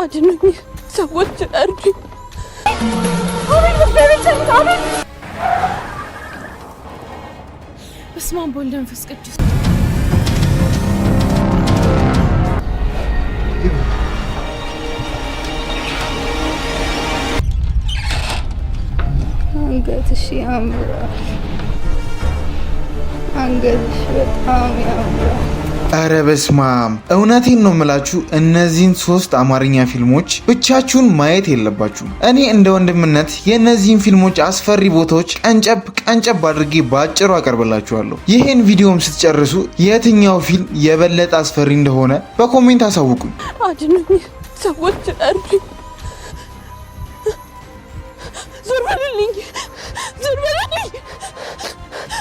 አድኑኝ ሰዎች እርዱኝ። አቤት በቤተሰብ አቤት። በስመ አብ ወወልድ ወመንፈስ ቅዱስ። አንገትሽ ያምራል፣ አንገትሽ በጣም ያምራል። አረ በስማም እውነቴን ነው የምላችሁ፣ እነዚህን 3 አማርኛ ፊልሞች ብቻችሁን ማየት የለባችሁም። እኔ እንደ ወንድምነት የእነዚህን ፊልሞች አስፈሪ ቦታዎች ቀንጨብ አድርጌ በአጭሩ አቀርብላችኋለሁ። ይህን ቪዲዮም ስትጨርሱ የትኛው ፊልም የበለጠ አስፈሪ እንደሆነ በኮሜንት አሳውቁኝ። አድኑኝ ሰዎች እርዱኝ። ዞር በሉልኝ፣ ዞር በሉልኝ፣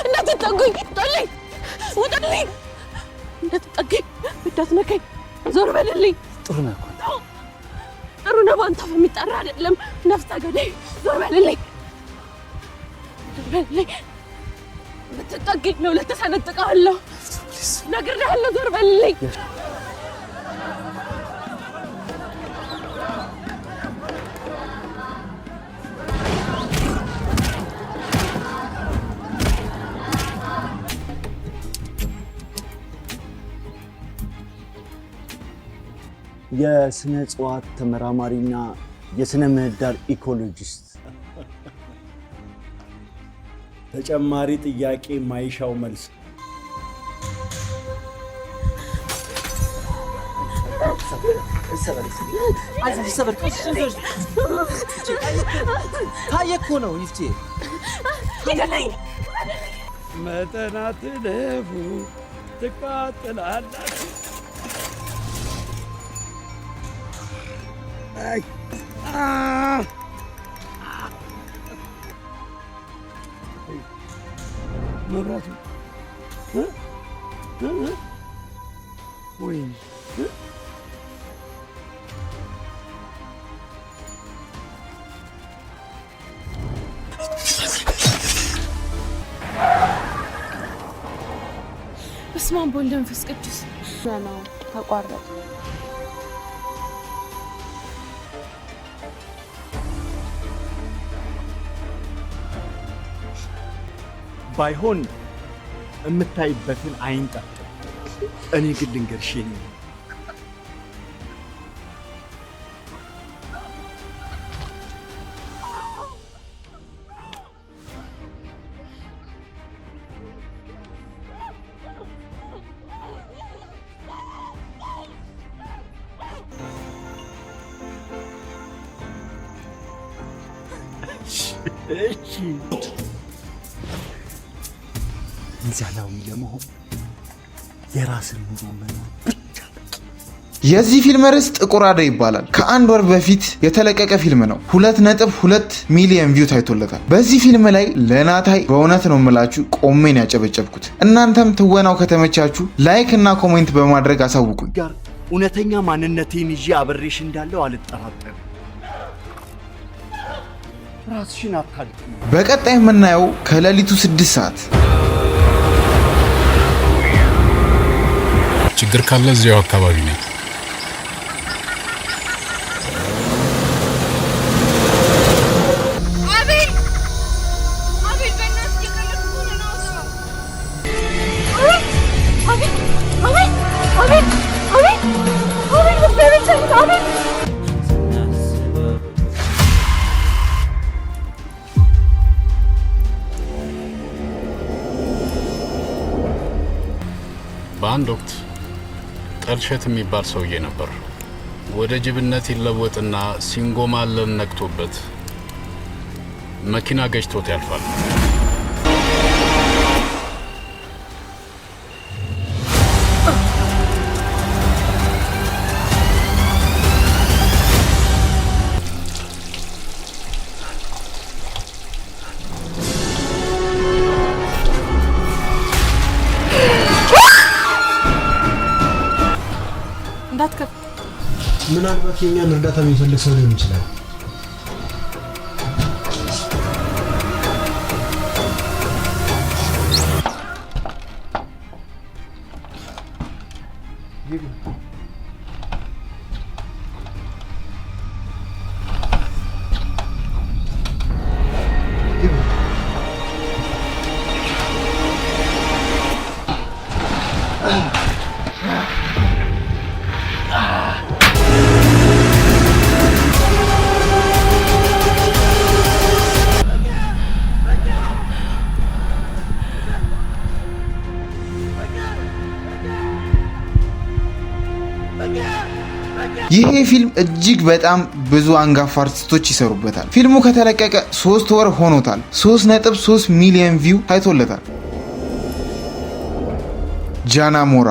እንዳትጠጉኝ፣ ጣልኝ፣ ውጣልኝ፣ እንዳትጠጉኝ፣ እንዳትነካኝ፣ ዞር በሉልኝ። ጥሩ ነው እኮ ጥሩ ነው። ባንተ የሚጠራ አይደለም። ነፍሰ ገዳይ ዞር በሉልኝ፣ ዞር በሉልኝ። ብትጠጉኝ ነው ለተሰነጥቀሃለሁ፣ ነግሬሃለሁ። ዞር በሉልኝ። የስነ እጽዋት ተመራማሪና የስነ ምህዳር ኢኮሎጂስት። ተጨማሪ ጥያቄ ማይሻው መልስ። ታየኮ ነው ይፍቴ መጠናት ለፉ ትቃጥላላችሁ። መብራቱ ወይ በስመ አብ ወወልድ ወመንፈስ ቅዱስ። ነው ተቋረጠ። ባይሆን የምታይበትን አይን ጠጥ። እኔ ግን ልንገርሽ ነው ሚዛናዊ ለመሆን የራስን ኑሮ መኖር ብቻ። የዚህ ፊልም ርዕስ ጥቁር አደይ ይባላል። ከ1 ወር በፊት የተለቀቀ ፊልም ነው። 2.2 ሚሊዮን ቪው ታይቶለታል። በዚህ ፊልም ላይ ለናታይ በእውነት ነው የምላችሁ ቆሜን ያጨበጨብኩት። እናንተም ትወናው ከተመቻችሁ ላይክ እና ኮሜንት በማድረግ አሳውቁኝ። ጋር እውነተኛ ማንነቴን ይዤ አብሬሽ እንዳለው አልጠራጠርም። ራስሽን አታድክም። በቀጣይ የምናየው ከሌሊቱ 6 ሰዓት። ችግር ካለ እዚያው አካባቢ ነኝ። በአንድ ወቅት ጠልሸት የሚባል ሰውዬ ነበር። ወደ ጅብነት ይለወጥና ሲንጎማለን ነክቶበት መኪና ገጭቶት ያልፋል። ምናልባት የኛን እርዳታ የሚፈልግ ሰው ሊሆን ይችላል። ይሄ ፊልም እጅግ በጣም ብዙ አንጋፋ አርቲስቶች ይሰሩበታል። ፊልሙ ከተለቀቀ 3 ወር ሆኖታል። 3.3 ሚሊዮን ቪው ታይቶለታል። ጃናሞራ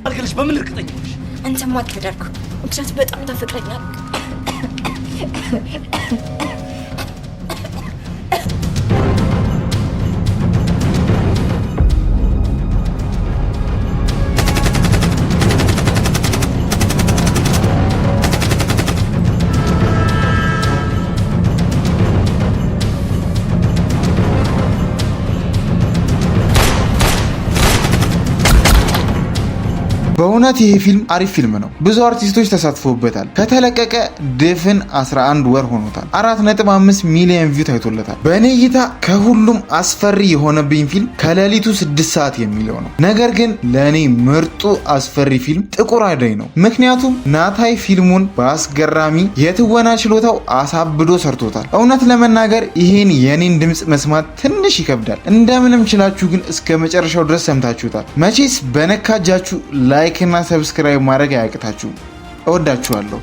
አልገልሽ በምን እርግጠኛ ነሽ? አንተማ አትደርኩ። ምክንያቱም በጣም ታፈቅረኛለህ። በእውነት ይሄ ፊልም አሪፍ ፊልም ነው። ብዙ አርቲስቶች ተሳትፎበታል። ከተለቀቀ ድፍን 11 ወር ሆኖታል። 4.5 ሚሊዮን ቪው ታይቶለታል። በእኔ እይታ ከሁሉም አስፈሪ የሆነብኝ ፊልም ከሌሊቱ 6 ሰዓት የሚለው ነው። ነገር ግን ለእኔ ምርጡ አስፈሪ ፊልም ጥቁር አደይ ነው። ምክንያቱም ናታይ ፊልሙን በአስገራሚ የትወና ችሎታው አሳብዶ ሰርቶታል። እውነት ለመናገር ይሄን የኔን ድምፅ መስማት ትንሽ ይከብዳል። እንደምንም ችላችሁ ግን እስከ መጨረሻው ድረስ ሰምታችሁታል። መቼስ በነካጃችሁ ላይክ እና ሰብስክራይብ ማድረግ አያቅታችሁም። እወዳችኋለሁ።